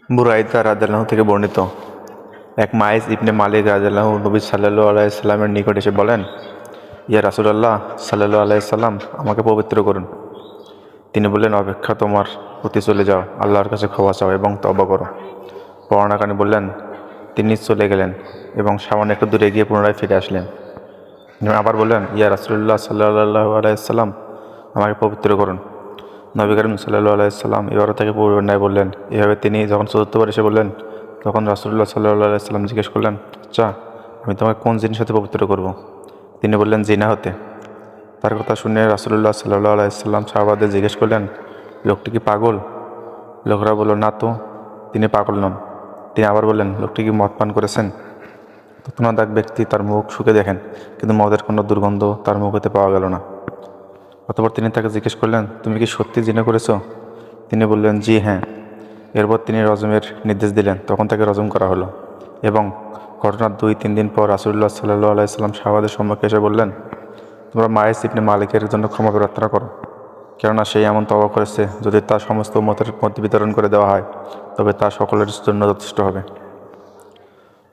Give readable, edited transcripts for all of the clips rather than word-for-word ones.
বুরাইদা রাদিয়াল্লাহু থেকে বর্ণিত, এক মাইজ ইবনে মালিক রাদিয়াল্লাহু নবী সাল্লাল্লাহু আলাইহি সাল্লামের নিকট এসে বলেন, ইয়া রাসূলুল্লাহ সাল্লাল্লাহু আলাইহি সাল্লাম, আমাকে পবিত্র করুন। তিনি বললেন, অপেক্ষা তোমার প্রতি চলে যাও, আল্লাহর কাছে ক্ষমা চাও এবং তওবা করো। বর্ণনাকারী বললেন, তিনি চলে গেলেন এবং সামান্য একটু দূরে গিয়ে পুনরায় ফিরে আসলেন। আবার বললেন, ইয়া রাসূলুল্লাহ সাল্লাল্লাহু আলাইহি সাল্লাম, আমাকে পবিত্র করুন। নবী করিম সাল্লাল্লাহু আলাইহি সাল্লাম এবারও তাকে পূর্বের ন্যায় বললেন। এভাবে তিনি যখন চতুর্থবার এসে বললেন, তখন রাসূলুল্লাহ সাল্লাল্লাহু আলাইহি সাল্লাম জিজ্ঞেস করলেন, আচ্ছা, আমি তোমাকে কোন জিনিস হতে পবিত্র করব? তিনি বললেন, জিনা হতে। তার কথা শুনে রাসূলুল্লাহ সাল্লাল্লাহু আলাইহি সাল্লাম সাহাবাদের জিজ্ঞেস করলেন, লোকটি কি পাগল? লোকরা বলল, না তো, তিনি পাগল নন। তিনি আবার বললেন, লোকটি কি মদ পান করেছেন? তৎক্ষণাৎ এক ব্যক্তি তার মুখ শুকে দেখেন, কিন্তু মদের কোনো দুর্গন্ধ তার মুখ হতে পাওয়া গেল না। অতঃপর তিনি তাকে জিজ্ঞেস করলেন, তুমি কি সত্যি জিনা করেছ? তিনি বললেন, জি হ্যাঁ। এরপর তিনি রজমের নির্দেশ দিলেন, তখন তাকে রজম করা হলো। এবং ঘটনার 2-3 দিন পর রাসূলুল্লাহ সাল্লাল্লাহু আলাইহি সাল্লাম সাহাবাদের সম্মুখে এসে বললেন, তোমরা মাইস ইবনে মালিকের জন্য ক্ষমা প্রার্থনা করো, কেননা সেই এমন তওবা করেছে, যদি তার সমস্ত উম্মতের মধ্যে বিতরণ করে দেওয়া হয় তবে তা সকলের জন্য যথেষ্ট হবে।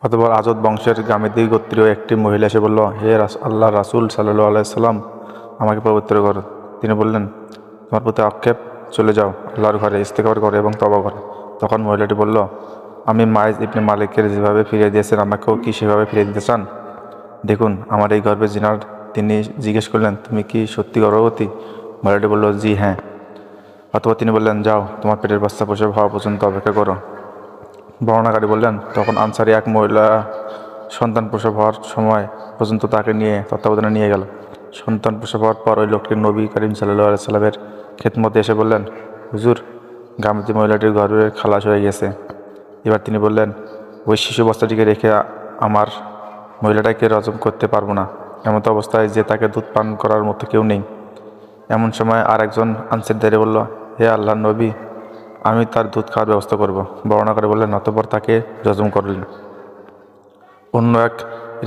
অতঃপর আজদ বংশের গামেদি গোত্রীয় একটি মহিলা এসে বলল, হে আল্লাহর রাসূল সাল্লাল্লাহু আলাইহি সাল্লাম, আমাকে পবিত্র করো। তিনি বললেন, তোমার প্রতি আক্ষেপ, চলে যাও, আল্লাহর ঘরে ইস্তেগফার করো এবং তওবা করো। তখন মহিলাটি বলল, আমি মাইজ ইবনে মালিকের যেভাবে ফিরিয়ে দিয়েছেন, আমাকেও কি সেভাবে ফিরিয়ে দিতে চান? দেখুন আমার এই গর্ভে জিনার। তিনি জিজ্ঞেস করলেন, তুমি কি সত্যি গর্ভবতী? মহিলাটি বলল, জি হ্যাঁ। অথবা তিনি বললেন, যাও, তোমার পেটের বাচ্চা প্রসব হওয়া পর্যন্ত অপেক্ষা করো। বর্ণনাকারী বললেন, তখন আনসারী এক মহিলা সন্তান প্রসব হওয়ার সময় পর্যন্ত তাকে নিয়ে তত্ত্বাবধানে নিয়ে গেল। সন্তান প্রসব হওয়ার পর ওই লোকটি নবী করিম সাল্লাল্লাহু আলাইহি সাল্লামের খেদমতে এসে বললেন, হুজুর, গামতী মহিলাটির গর্ভের খালাস হয়ে গেছে। এবার তিনি বললেন, ওই শিশু বাচ্চাটিকে রেখে আমার মহিলাটাকে রজম করতে পারবো না, এমত অবস্থায় যে তাকে দুধ পান করার মতো কেউ নেই। এমন সময় আর একজন আনসারী দাঁড়িয়ে বলল, হে আল্লাহর নবী, আমি তার দুধ খাওয়ার ব্যবস্থা করব। বর্ণনা করে বললেন, অতঃপর তাকে রজম করলেন। অন্য এক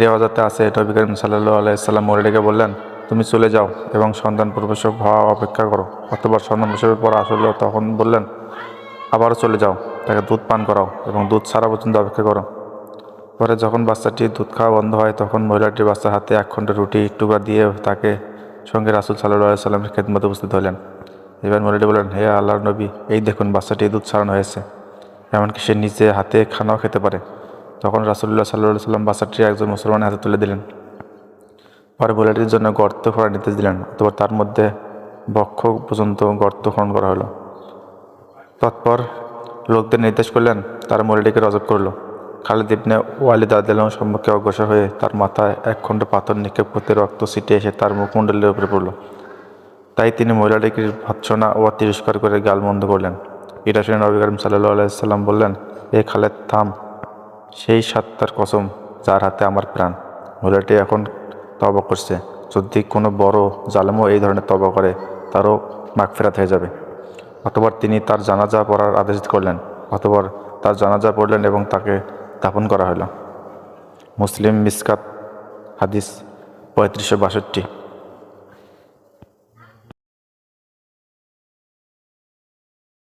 রেওয়াজাতে আছে, নবী করিম সাল্লাল্লাহু আলাইহি সাল্লাম মহিলাটিকে বললেন, তুমি চলে যাও এবং সন্তান প্রসব হওয়া অপেক্ষা করো। অতঃপর সন্তান প্রসবের পর আসলে তখন বললেন, আবারও চলে যাও, তাকে দুধ পান করাও এবং দুধ ছাড়া পর্যন্ত অপেক্ষা করো। পরে যখন বাচ্চাটি দুধ খাওয়া বন্ধ হয়, তখন মহিলাটির বাচ্চার হাতে 1 খণ্ড রুটি টুকরা দিয়ে তাকে সঙ্গে রাসূল সাল্লাল্লাহু আলাইহি সাল্লামের খেদমতে উপস্থিত হলেন। এবার মহিলাটি বললেন, হে আল্লাহর নবী, এই দেখুন বাচ্চাটি দুধ ছাড়ানো হয়েছে, এমনকি সে নিজে হাতে খানাও খেতে পারে। তখন রাসূলুল্লাহ সাল্লাল্লাহু আলাইহি সাল্লাম বাচ্চাটি একজন মুসলমানের হাতে তুলে দিলেন। পরে মহিলাটির জন্য গর্ত খোঁড়ার নির্দেশ দিলেন, অথবা তার মধ্যে বক্ষ পর্যন্ত গর্ত খনন করা হলো। তৎপর লোকদের নির্দেশ করলেন, তারা মহিলাটিকে রজব করল। খালিদ ইবনে ওয়ালিদ রাদিয়াল্লাহু আনহু সম্মুখে অগ্রসর হয়ে তার মাথায় 1 খণ্ড পাথর নিক্ষেপ করতে রক্ত ছিটে এসে তার মুখমণ্ডলের উপরে পড়ল। তাই তিনি মহিলাটিকে ভর্ৎসনা ও তিরস্কার করে গালমন্দ করলেন। এটা শুনে নবী করিম সাল্লাল্লাহু আলাইহি সাল্লাম বললেন, এ খালেদ, থাম, সেই সত্তার কসম যার হাতে আমার প্রাণ, মহিলাটি এখন তওবা করছে। যদি কোনো বড় জালেমও এই ধরনের তওবা করে, তারও মাগফিরাত হয়ে যাবে। অতঃপর তিনি তার জানাজা পড়ার আদেশ করলেন। অতঃপর তার জানাজা পড়লেন এবং তাকে দাফন করা হলো। মুসলিম মিসকাত, হাদিস 3562।